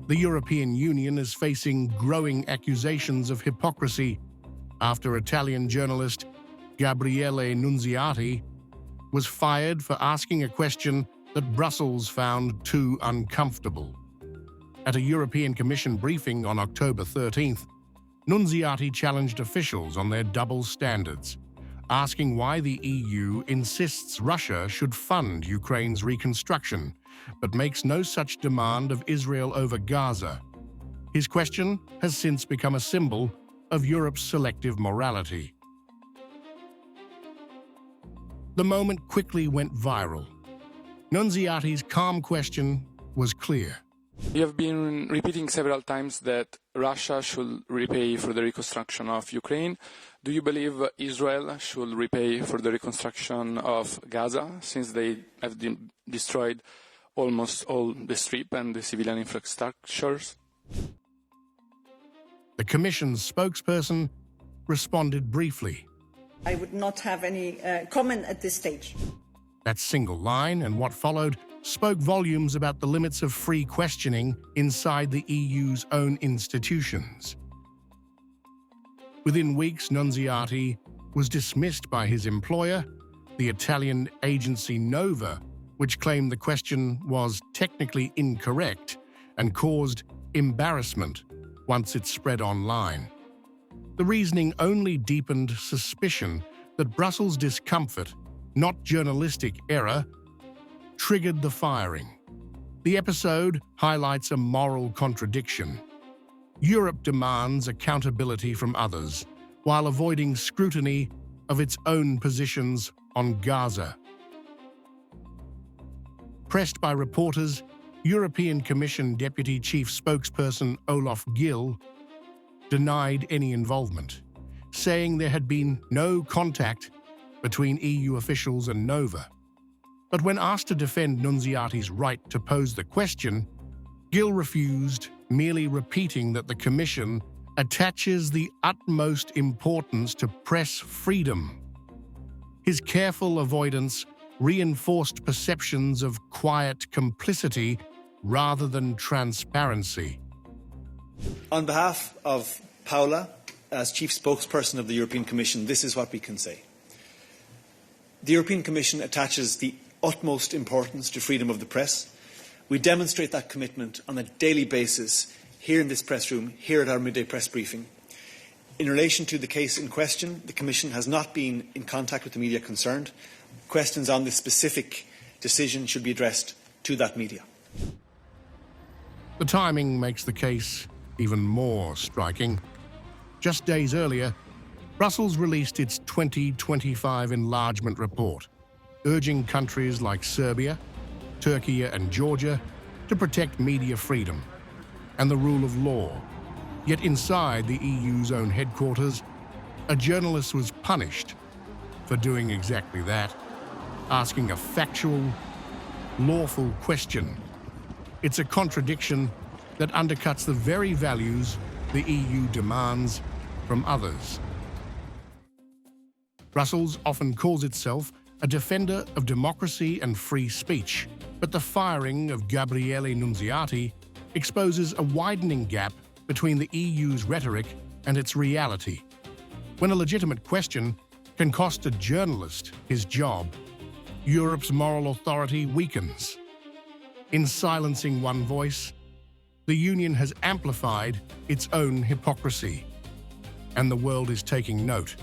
The European Union is facing growing accusations of hypocrisy after Italian journalist Gabriele Nunziati was fired for asking a question that Brussels found too uncomfortable. At a European Commission briefing on October 13th, Nunziati challenged officials on their double standards, asking why the EU insists Russia should fund Ukraine's reconstruction, but makes no such demand of Israel over Gaza. His question has since become a symbol of Europe's selective morality. The moment quickly went viral. Nunziati's calm question was clear. You have been repeating several times that Russia should repay for the reconstruction of Ukraine. Do you believe Israel should repay for the reconstruction of Gaza, since they have destroyed almost all the Strip and the civilian infrastructures? The Commission's spokesperson responded briefly. I would not have any comment at this stage. That single line and what followed spoke volumes about the limits of free questioning inside the EU's own institutions. Within weeks, Nunziati was dismissed by his employer, the Italian agency Nova, which claimed the question was technically incorrect and caused embarrassment once it spread online. The reasoning only deepened suspicion that Brussels' discomfort, not journalistic error, triggered the firing. The episode highlights a moral contradiction. Europe demands accountability from others, while avoiding scrutiny of its own positions on Gaza. Pressed by reporters, European Commission Deputy Chief Spokesperson Olaf Gill denied any involvement, saying there had been no contact between EU officials and Nova. But when asked to defend Nunziati's right to pose the question, Gill refused, merely repeating that the Commission attaches the utmost importance to press freedom. His careful avoidance reinforced perceptions of quiet complicity rather than transparency. On behalf of Paola, as Chief Spokesperson of the European Commission, this is what we can say. The European Commission attaches the utmost importance to freedom of the press. We demonstrate that commitment on a daily basis here in this press room, here at our midday press briefing. In relation to the case in question, the Commission has not been in contact with the media concerned. Questions on this specific decision should be addressed to that media. The timing makes the case even more striking. Just days earlier, Brussels released its 2025 enlargement report, urging countries like Serbia, Turkey and Georgia to protect media freedom and the rule of law. Yet inside the EU's own headquarters, a journalist was punished for doing exactly that, asking a factual, lawful question. It's a contradiction that undercuts the very values the EU demands from others. Brussels often calls itself a defender of democracy and free speech, but the firing of Gabriele Nunziati exposes a widening gap between the EU's rhetoric and its reality. When a legitimate question can cost a journalist his job, Europe's moral authority weakens. In silencing one voice, the Union has amplified its own hypocrisy, and the world is taking note.